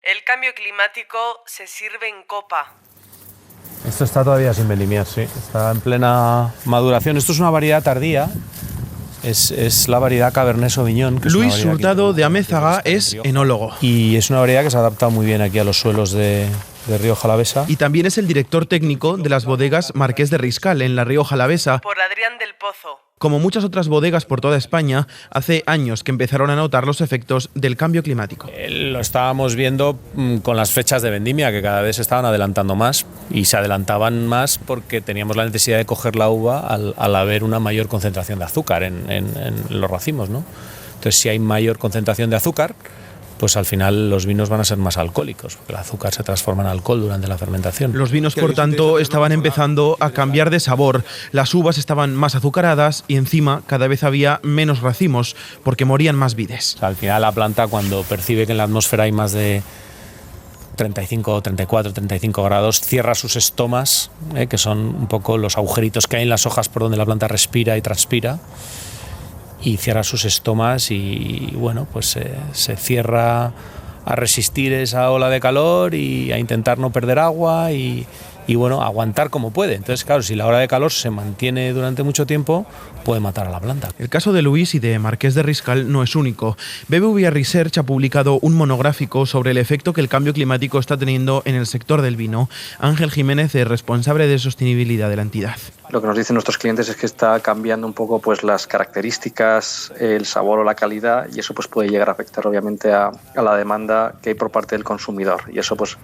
El cambio climático se sirve en copa. Esto está todavía sin vendimiar, sí. Está en plena maduración. Esto es una variedad tardía. Es la variedad Cabernet Sauvignon. Luis Hurtado de Amézaga es enólogo. Y es una variedad que se ha adaptado muy bien aquí a los suelos de Rioja Alavesa. Y también es el director técnico de las bodegas Marqués de Riscal, en la Rioja Alavesa. Por Adrián del Pozo. Como muchas otras bodegas por toda España, hace años que empezaron a notar los efectos del cambio climático. Lo estábamos viendo con las fechas de vendimia, que cada vez se estaban adelantando más, y se adelantaban más porque teníamos la necesidad de coger la uva al haber una mayor concentración de azúcar en los racimos, ¿no? Entonces, si hay mayor concentración de azúcar, pues al final los vinos van a ser más alcohólicos, porque el azúcar se transforma en alcohol durante la fermentación. Los vinos, por tanto, estaban empezando a cambiar de sabor. Las uvas estaban más azucaradas y encima cada vez había menos racimos, porque morían más vides. O sea, al final la planta, cuando percibe que en la atmósfera hay más de 35, 34, 35 grados, cierra sus estomas, que son un poco los agujeritos que hay en las hojas por donde la planta respira y transpira, y cierra sus estomas y bueno, pues se cierra a resistir esa ola de calor y a intentar no perder agua y bueno, aguantar como puede. Entonces, claro, si la ola de calor se mantiene durante mucho tiempo, puede matar a la planta. El caso de Luis y de Marqués de Riscal no es único. BBVA Research ha publicado un monográfico sobre el efecto que el cambio climático está teniendo en el sector del vino. Ángel Jiménez es responsable de sostenibilidad de la entidad. Lo que nos dicen nuestros clientes es que está cambiando un poco pues las características, el sabor o la calidad, y eso pues puede llegar a afectar obviamente a la demanda que hay por parte del consumidor, y eso pues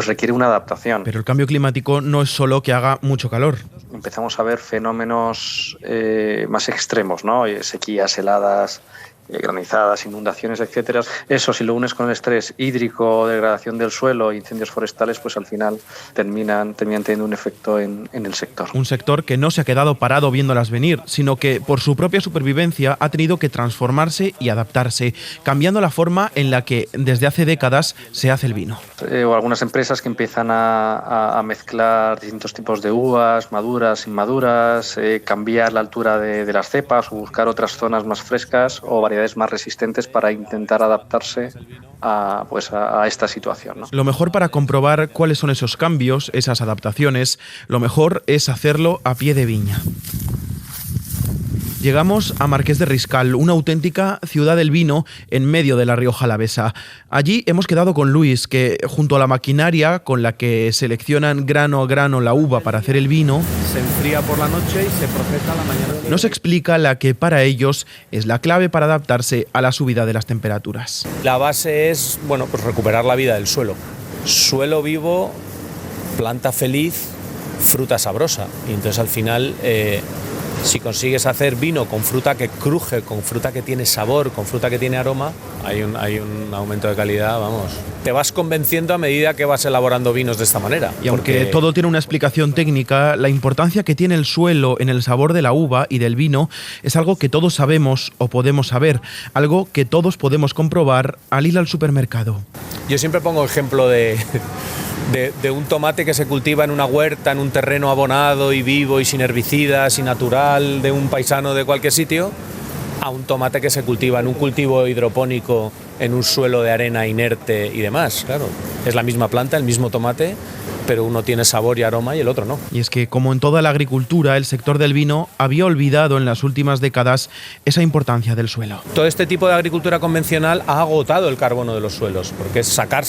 requiere una adaptación. Pero el cambio climático no es solo que haga mucho calor. Empezamos a ver fenómenos más extremos, ¿no? Sequías, heladas, granizadas, inundaciones, etcétera. Eso, si lo unes con el estrés hídrico, degradación del suelo, incendios forestales, pues al final terminan teniendo un efecto en el sector. Un sector que no se ha quedado parado viéndolas venir, sino que por su propia supervivencia ha tenido que transformarse y adaptarse, cambiando la forma en la que desde hace décadas se hace el vino. O algunas empresas que empiezan a mezclar distintos tipos de uvas, maduras, inmaduras, cambiar la altura de las cepas o buscar otras zonas más frescas o variedades más resistentes para intentar adaptarse a esta situación, ¿no? Lo mejor para comprobar cuáles son esos cambios, esas adaptaciones, lo mejor es hacerlo a pie de viña. Llegamos a Marqués de Riscal, una auténtica ciudad del vino en medio de la Rioja Alavesa. Allí hemos quedado con Luis, que junto a la maquinaria con la que seleccionan grano a grano la uva para hacer el vino, Se enfría por la noche y se procesa a la mañana. nos explica la que para ellos es la clave para adaptarse a la subida de las temperaturas. La base es, bueno, pues recuperar la vida del suelo. Suelo vivo, planta feliz, fruta sabrosa. Y entonces al final, si consigues hacer vino con fruta que cruje, con fruta que tiene sabor, con fruta que tiene aroma, hay un aumento de calidad, vamos. Te vas convenciendo a medida que vas elaborando vinos de esta manera. Y aunque todo tiene una explicación técnica, la importancia que tiene el suelo en el sabor de la uva y del vino es algo que todos sabemos o podemos saber, algo que todos podemos comprobar al ir al supermercado. Yo siempre pongo ejemplo de un tomate que se cultiva en una huerta, en un terreno abonado y vivo y sin herbicidas y natural de un paisano de cualquier sitio, a un tomate que se cultiva en un cultivo hidropónico, en un suelo de arena inerte y demás. Claro, es la misma planta, el mismo tomate, pero uno tiene sabor y aroma y el otro no. Y es que, como en toda la agricultura, el sector del vino había olvidado en las últimas décadas esa importancia del suelo. Todo este tipo de agricultura convencional ha agotado el carbono de los suelos, porque es sacar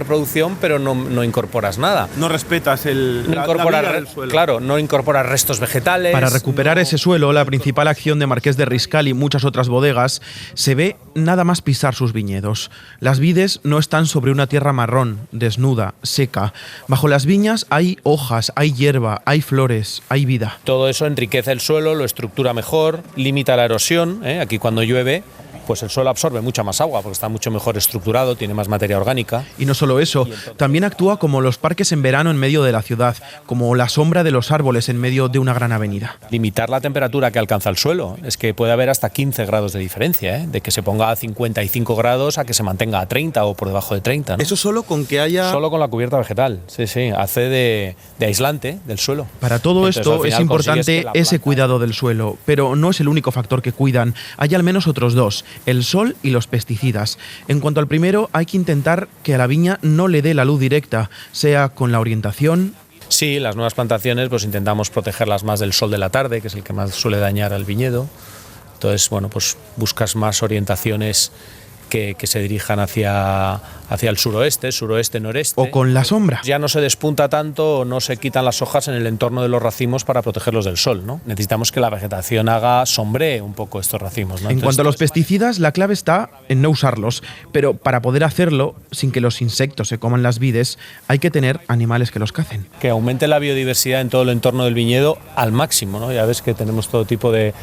producción, pero no incorporas nada. No respetas la vida del suelo. Claro, no incorporas restos vegetales. Para recuperar ese suelo, la principal acción de Marqués de Riscal y muchas otras bodegas se ve nada más pisar sus viñedos. Las vides no están sobre una tierra marrón, desnuda, seca. Bajo las viñas hay hojas, hay hierba, hay flores, hay vida. Todo eso enriquece el suelo, lo estructura mejor, limita la erosión. Aquí cuando llueve, pues el suelo absorbe mucha más agua porque está mucho mejor estructurado, tiene más materia orgánica. Y no solo eso, también actúa como los parques en verano en medio de la ciudad, como la sombra de los árboles en medio de una gran avenida. Limitar la temperatura que alcanza el suelo. Es que puede haber hasta 15 grados de diferencia, de que se ponga a 55 grados a que se mantenga a 30 o por debajo de 30, ¿no? Eso solo con que haya... Solo con la cubierta vegetal, sí, hace de aislante del suelo. Para todo esto es importante ese planta... cuidado del suelo, pero no es el único factor que cuidan. Hay al menos otros dos. enemigos, el sol y los pesticidas. En cuanto al primero, hay que intentar que a la viña no le dé la luz directa, sea con la orientación. Sí, las nuevas plantaciones pues intentamos protegerlas más del sol de la tarde, que es el que más suele dañar al viñedo. Entonces, bueno, pues buscas más orientaciones que se dirijan hacia el suroeste, noreste. O con la sombra. Ya no se despunta tanto o no se quitan las hojas en el entorno de los racimos para protegerlos del sol, ¿no? Necesitamos que la vegetación sombree un poco estos racimos, ¿no? En cuanto a los pesticidas, la clave está en no usarlos, pero para poder hacerlo sin que los insectos se coman las vides, hay que tener animales que los cacen. Que aumente la biodiversidad en todo el entorno del viñedo al máximo, ¿no? Ya ves que tenemos todo tipo de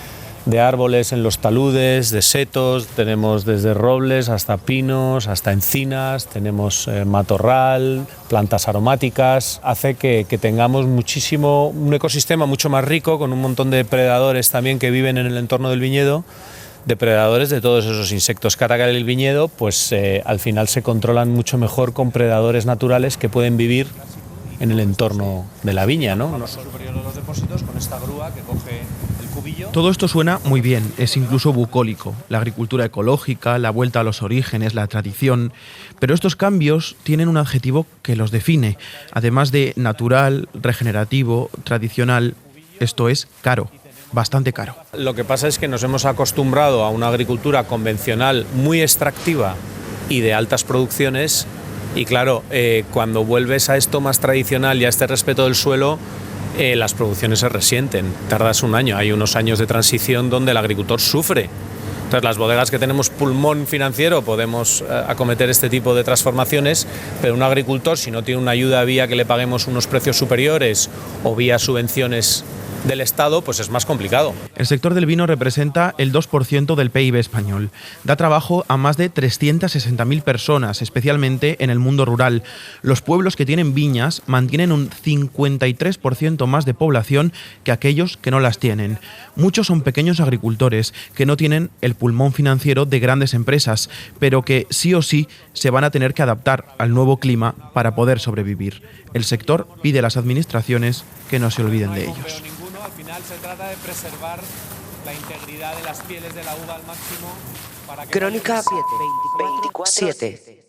árboles en los taludes, de setos, tenemos desde robles hasta pinos, hasta encinas, tenemos matorral, plantas aromáticas. Hace que tengamos un ecosistema mucho más rico, con un montón de depredadores también que viven en el entorno del viñedo, depredadores de todos esos insectos que atacan el viñedo, pues al final se controlan mucho mejor con predadores naturales que pueden vivir en el entorno de la viña, ¿no? Los superiores de los depósitos con esta grúa que coge el cubillo. Todo esto suena muy bien, es incluso bucólico, la agricultura ecológica, la vuelta a los orígenes, la tradición, pero estos cambios tienen un adjetivo que los define, además de natural, regenerativo, tradicional, esto es caro. Bastante caro. Lo que pasa es que nos hemos acostumbrado a una agricultura convencional muy extractiva y de altas producciones. Y claro, cuando vuelves a esto más tradicional y a este respeto del suelo, las producciones se resienten. Tardas un año, hay unos años de transición donde el agricultor sufre. Entonces, las bodegas que tenemos pulmón financiero podemos acometer este tipo de transformaciones, pero un agricultor, si no tiene una ayuda vía que le paguemos unos precios superiores o vía subvenciones del Estado, pues es más complicado. El sector del vino representa el 2% del PIB español. Da trabajo a más de 360.000 personas, especialmente en el mundo rural. Los pueblos que tienen viñas mantienen un 53% más de población que aquellos que no las tienen. Muchos son pequeños agricultores que no tienen el pulmón financiero de grandes empresas, pero que sí o sí se van a tener que adaptar al nuevo clima para poder sobrevivir. El sector pide a las administraciones que no se olviden de ellos. Al final se trata de preservar la integridad de las pieles de la uva al máximo para que Crónica 7.